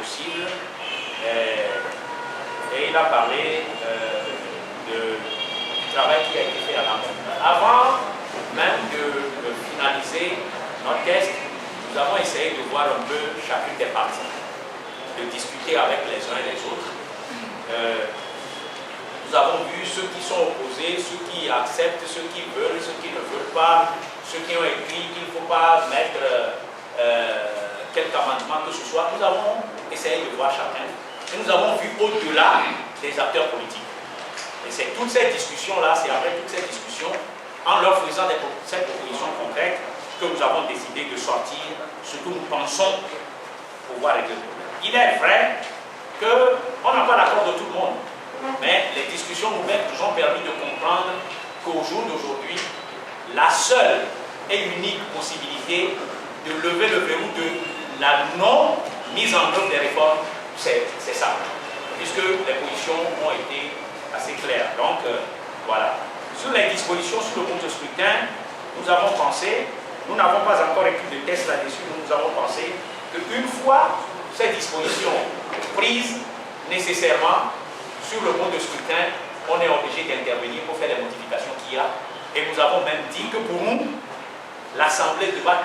possible. Et il a parlé du travail qui a été fait à l'amont. Avant même de finaliser notre test, nous avons essayé de voir un peu chacune des parties, de discuter avec les uns et les autres. Nous avons vu ceux qui sont opposés, ceux qui acceptent, ceux qui veulent, ceux qui ne veulent pas, ceux qui ont écrit qu'il ne faut pas mettre quelque amendement que ce soit. Nous avons essayé de voir chacun. Et nous avons vu au-delà des acteurs politiques. Et c'est toutes ces discussions-là, c'est après toutes ces discussions, en leur faisant cette proposition concrète, que nous avons décidé de sortir ce que nous pensons pouvoir régler. Il est vrai qu'on n'a pas l'accord de tout le monde, mais les discussions nous ont permis de comprendre qu'au jour d'aujourd'hui, la seule et unique possibilité de lever le verrou de la non-mise en œuvre des réformes, c'est ça, puisque les positions ont été assez claires. Donc, voilà. Sur les dispositions sur le compte de scrutin, nous avons pensé, nous n'avons pas encore écrit de test là-dessus, nous avons pensé qu'une fois ces dispositions prises nécessairement sur le compte de scrutin, on est obligé d'intervenir pour faire les modifications qu'il y a. Et nous avons même dit que pour nous, l'Assemblée devra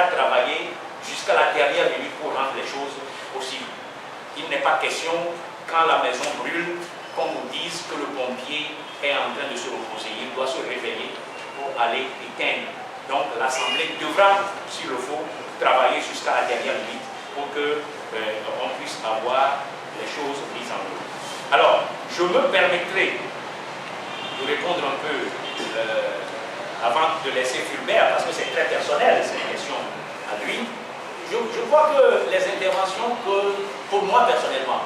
travailler jusqu'à la dernière minute pour rendre les choses possibles. Il n'est pas question, quand la maison brûle, qu'on nous dise que le pompier est en train de se reposer. Il doit se réveiller pour aller éteindre. Donc l'Assemblée devra, s'il le faut, travailler jusqu'à la dernière minute pour qu'on puisse avoir les choses mises en œuvre. Alors, je me permettrai de répondre un peu avant de laisser Fulbert, parce que c'est très personnel, c'est une question à lui. Je crois que les interventions que, pour moi personnellement,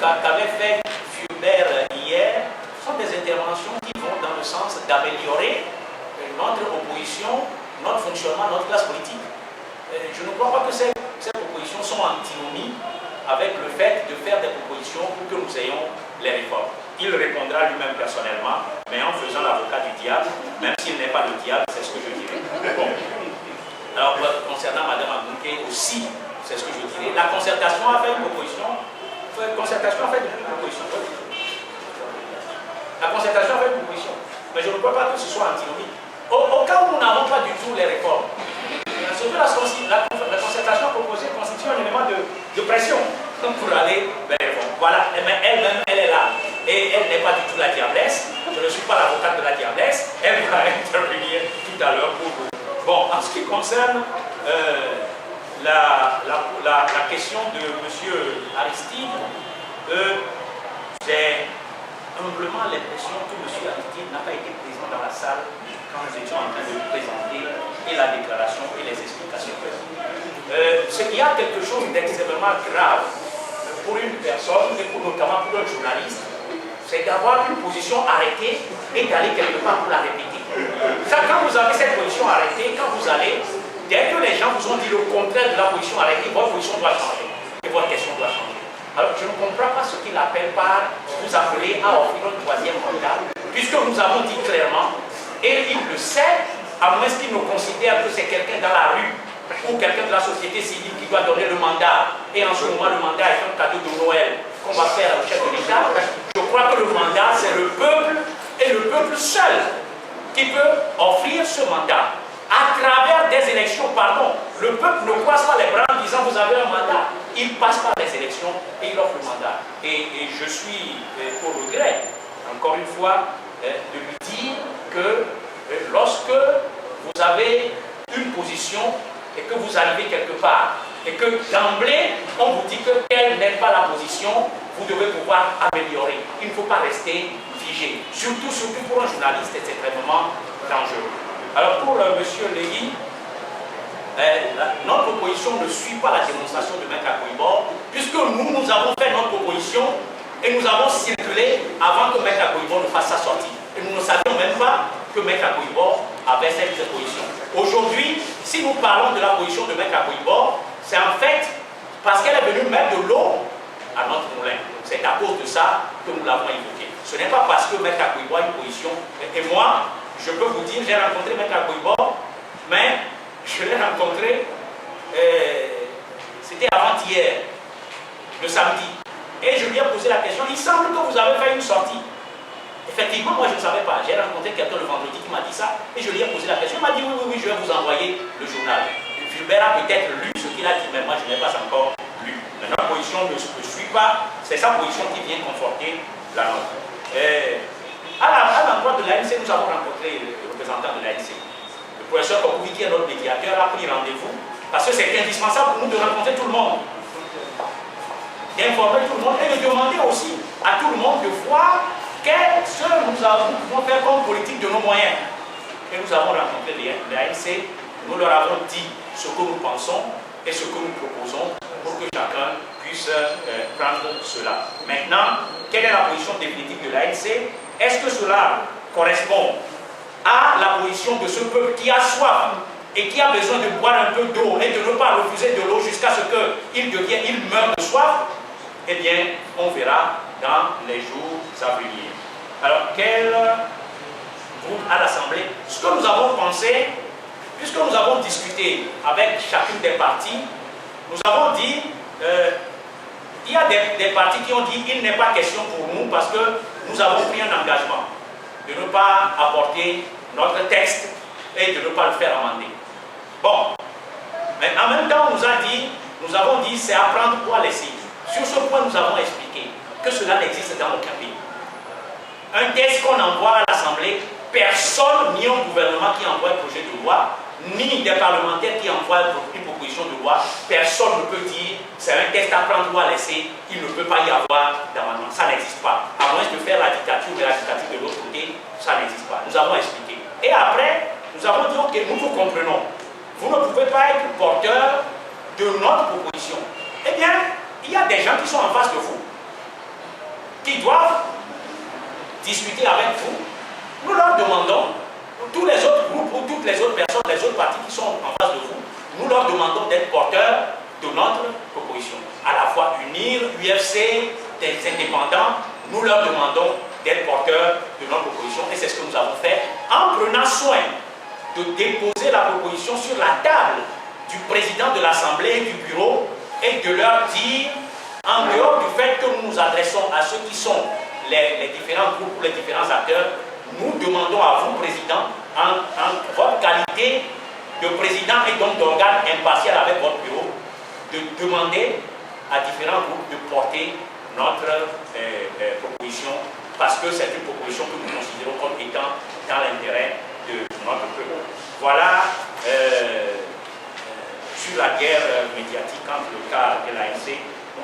qu'avait fait Fulbert hier, sont des interventions qui vont dans le sens d'améliorer notre opposition, notre fonctionnement, notre classe politique. Je ne crois pas que ces propositions sont en antinomie avec le fait de faire des propositions pour que nous ayons les réformes. Il répondra lui-même personnellement, mais en faisant l'avocat du diable, même s'il n'est pas le diable, c'est ce que je dirais. Bon. Alors, concernant Mme Abouké aussi, c'est ce que je dirais. La concertation a fait une proposition. La concertation a fait une proposition. La concertation a fait une proposition. Mais je ne crois pas que ce soit antinomique. Au cas où nous n'avons pas du tout les réformes, la concertation proposée constitue un élément de pression pour aller vers les réformes. Voilà, elle-même, elle est là. Et elle n'est pas du tout la diablesse. Je ne suis pas l'avocate de la diablesse. Elle va intervenir tout à l'heure pour vous. Bon, en ce qui concerne la question de M. Aristide, j'ai humblement l'impression que M. Aristide n'a pas été présent dans la salle quand nous étions en train de lui présenter et la déclaration et les explications. Ce qui a quelque chose d'extrêmement grave pour une personne, et notamment pour un journaliste, c'est d'avoir une position arrêtée et d'aller quelque part pour la répéter. Ça, quand vous avez cette position arrêtée, quand vous allez, dès que les gens vous ont dit le contraire de la position arrêtée, votre position doit changer et votre question doit changer. Alors, je ne comprends pas ce qu'il appelle par vous appeler à offrir un troisième mandat, puisque nous avons dit clairement, et il le sait, à moins qu'il ne considère que c'est quelqu'un dans la rue ou quelqu'un de la société civile qui doit donner le mandat, et en ce moment le mandat est un cadeau de Noël qu'on va faire au chef de l'État. Je crois que le mandat, c'est le peuple, et le peuple seul qui peut offrir ce mandat. À travers des élections, pardon, le peuple ne croise pas les bras en disant vous avez un mandat. Il passe par les élections et il offre le mandat. Et je suis au regret, encore une fois, de lui dire que lorsque vous avez une position et que vous arrivez quelque part, et que d'emblée, on vous dit que telle n'est pas la position, vous devez pouvoir améliorer. Il ne faut pas rester figé. Surtout pour un journaliste, c'est extrêmement dangereux. Alors pour M. Léhi, notre proposition ne suit pas la démonstration de Maître Akoibor, puisque nous avons fait notre proposition et nous avons circulé avant que Maître Akoibor ne fasse sa sortie. Et nous ne savions même pas que Maître Akoibor avait cette position. Aujourd'hui, si nous parlons de la position de Maître Akoibor, c'est en fait parce qu'elle est venue mettre de l'eau à notre moulin. C'est à cause de ça que nous l'avons évoqué. Ce n'est pas parce que Maître Akoibor a une position. Et moi, je peux vous dire, j'ai rencontré Maître Akoibor, mais je l'ai rencontré, c'était avant-hier. le samedi. Et je lui ai posé la question, il semble que vous avez fait une sortie. Effectivement, moi je ne savais pas. J'ai rencontré quelqu'un le vendredi qui m'a dit ça, et je lui ai posé la question. Il m'a dit oui, je vais vous envoyer le journal. Gilbert a peut-être lu ce qu'il a dit, mais moi je n'ai pas encore lu. Mais notre position ne suit pas, c'est sa position qui vient conforter la nôtre. À l'endroit de l'ANC, nous avons rencontré le représentant de l'ANC. Le professeur Kokouvi, qui est notre médiateur, a pris rendez-vous parce que c'est indispensable pour nous de rencontrer tout le monde, d'informer tout le monde et de demander aussi à tout le monde de voir qu'est-ce que nous pouvons faire comme politique de nos moyens. Et nous avons rencontré l'ANC, nous leur avons dit ce que nous pensons et ce que nous proposons pour que chacun puisse prendre cela. Maintenant, quelle est la position définitive de l'ANC? Est-ce que cela correspond à la position de ce peuple qui a soif et qui a besoin de boire un peu d'eau et de ne pas refuser de l'eau jusqu'à ce qu'il meure de soif? Eh bien, on verra dans les jours à venir. Alors, quel groupe à l'Assemblée? Ce que nous avons pensé, puisque nous avons discuté avec chacune des parties, nous avons dit, il y a des partis qui ont dit qu'il n'est pas question pour nous parce que nous avons pris un engagement de ne pas apporter notre texte et de ne pas le faire amender. Bon, mais en même temps, nous avons dit c'est à prendre ou à laisser. Sur ce point, nous avons expliqué que cela n'existe dans aucun pays. Un texte qu'on envoie à l'Assemblée, personne, ni un gouvernement qui envoie un projet de loi, ni des parlementaires qui envoient une proposition de loi, personne ne peut dire c'est un texte à prendre ou à laisser, il ne peut pas y avoir d'amendement. Ça n'existe pas. À moins de faire la dictature de l'autre côté, ça n'existe pas. Nous avons expliqué. Et après, nous avons dit ok, nous vous comprenons. Vous ne pouvez pas être porteur de notre proposition. Eh bien, il y a des gens qui sont en face de vous, qui doivent discuter avec vous. Nous leur demandons, tous les autres groupes ou toutes les autres personnes, les autres partis qui sont en face de vous, nous leur demandons d'être porteurs de notre proposition. À la fois unir l'UFC, des indépendants, nous leur demandons d'être porteurs de notre proposition et c'est ce que nous avons fait en prenant soin de déposer la proposition sur la table du président de l'Assemblée et du bureau et de leur dire, en dehors du fait que nous nous adressons à ceux qui sont les différents groupes ou les différents acteurs, nous demandons à vous, Président, en votre qualité de président et donc d'organe impartial avec votre bureau, de demander à différents groupes de porter notre proposition parce que c'est une proposition que nous considérons comme étant dans l'intérêt de notre peuple. Voilà sur la guerre médiatique entre le cas de l'ANC.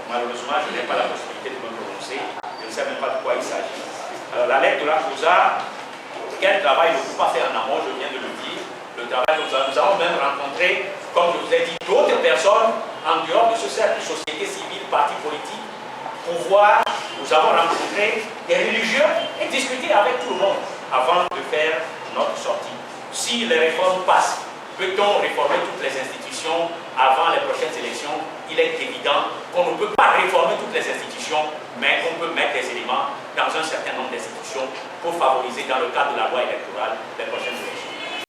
Malheureusement, je n'ai pas la possibilité de me prononcer. Je ne sais même pas de quoi il s'agit. Alors, la lettre de la COSA, quel travail ne peut pas faire en amont, je viens de le dire. Le travail que nous avons même rencontré, comme je vous ai dit, d'autres personnes en dehors de ce cercle de société civile, partis politiques, pouvoir. Nous avons rencontré des religieux et discuté avec tout le monde avant de faire notre sortie. Si les réformes passent, peut-on réformer toutes les institutions avant les prochaines élections? Il est évident qu'on ne peut pas réformer toutes les institutions, mais on peut mettre des éléments dans un certain nombre d'institutions pour favoriser, dans le cadre de la loi électorale, les prochaines élections.